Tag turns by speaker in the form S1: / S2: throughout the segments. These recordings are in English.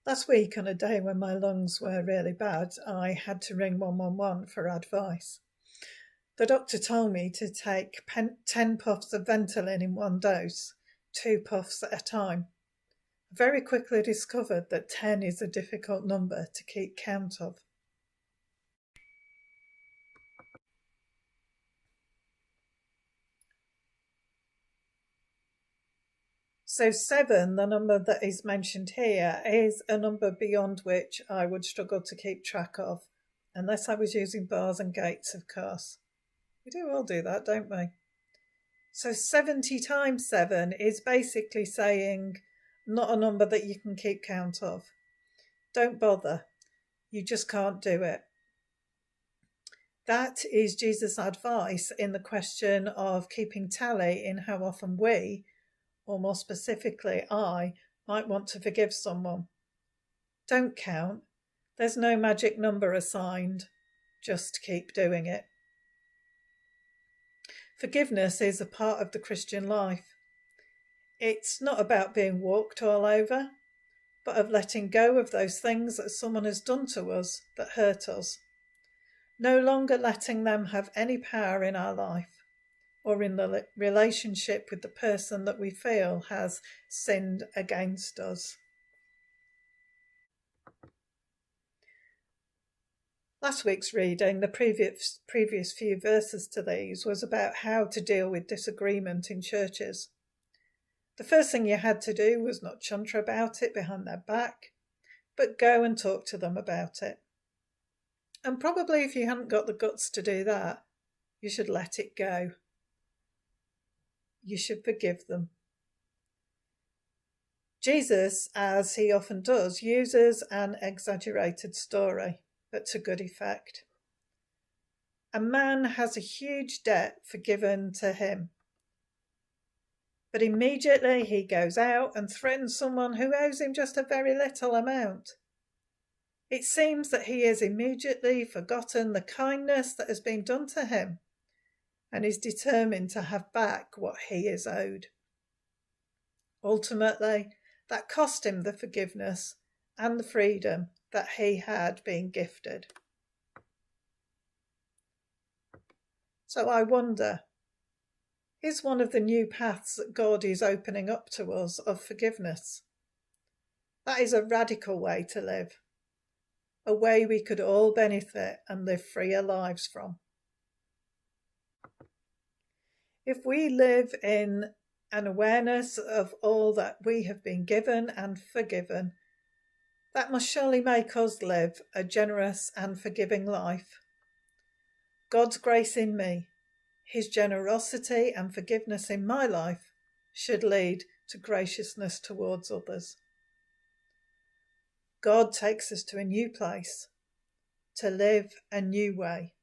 S1: Last week, on a day when my lungs were really bad, I had to ring 111 for advice. The doctor told me to take 10 puffs of Ventolin in one dose, 2 puffs at a time. I very quickly discovered that 10 is a difficult number to keep count of. So 7, the number that is mentioned here, is a number beyond which I would struggle to keep track of, unless I was using bars and gates, of course. We do all do that, don't we? So 70 times 7 is basically saying not a number that you can keep count of. Don't bother. You just can't do it. That is Jesus' advice in the question of keeping tally in how often we, or more specifically I, might want to forgive someone. Don't count. There's no magic number assigned. Just keep doing it. Forgiveness is a part of the Christian life. It's not about being walked all over, but of letting go of those things that someone has done to us that hurt us. No longer letting them have any power in our life or in the relationship with the person that we feel has sinned against us. Last week's reading, the previous few verses to these, was about how to deal with disagreement in churches. The first thing you had to do was not chunter about it behind their back, but go and talk to them about it. And probably if you hadn't got the guts to do that, you should let it go. You should forgive them. Jesus, as he often does, uses an exaggerated story, but to good effect. A man has a huge debt forgiven to him, but immediately he goes out and threatens someone who owes him just a very little amount. It seems that he has immediately forgotten the kindness that has been done to him and is determined to have back what he is owed. Ultimately, that cost him the forgiveness and the freedom that he had been gifted. So I wonder, is one of the new paths that God is opening up to us of forgiveness? That is a radical way to live, a way we could all benefit and live freer lives from. If we live in an awareness of all that we have been given and forgiven, that must surely make us live a generous and forgiving life. God's grace in me, his generosity and forgiveness in my life should lead to graciousness towards others. God takes us to a new place, to live a new way.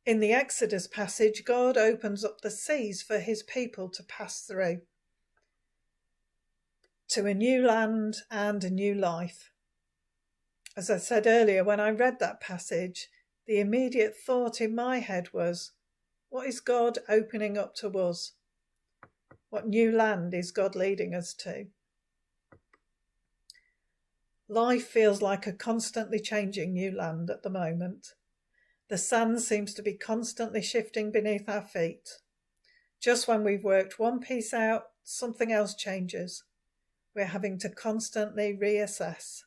S1: In the Exodus passage, God opens up the seas for his people to pass through, to a new land and a new life. As I said earlier, when I read that passage, the immediate thought in my head was, what is God opening up to us? What new land is God leading us to? Life feels like a constantly changing new land at the moment. The sand seems to be constantly shifting beneath our feet. Just when we've worked one piece out, something else changes. We're having to constantly reassess.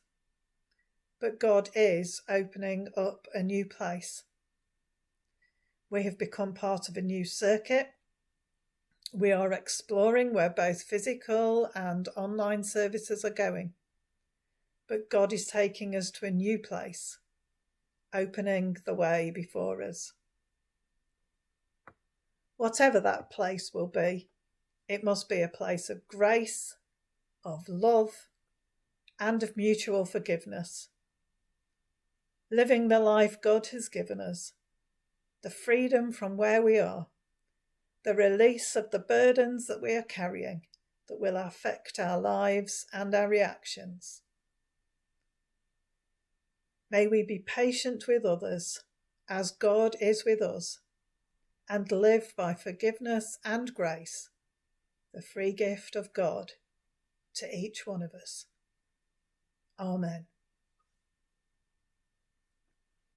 S1: But God is opening up a new place. We have become part of a new circuit. We are exploring where both physical and online services are going. But God is taking us to a new place, opening the way before us. Whatever that place will be, it must be a place of grace, of love, and of mutual forgiveness. Living the life God has given us, the freedom from where we are, the release of the burdens that we are carrying that will affect our lives and our reactions. May we be patient with others as God is with us, and live by forgiveness and grace, the free gift of God to each one of us. Amen.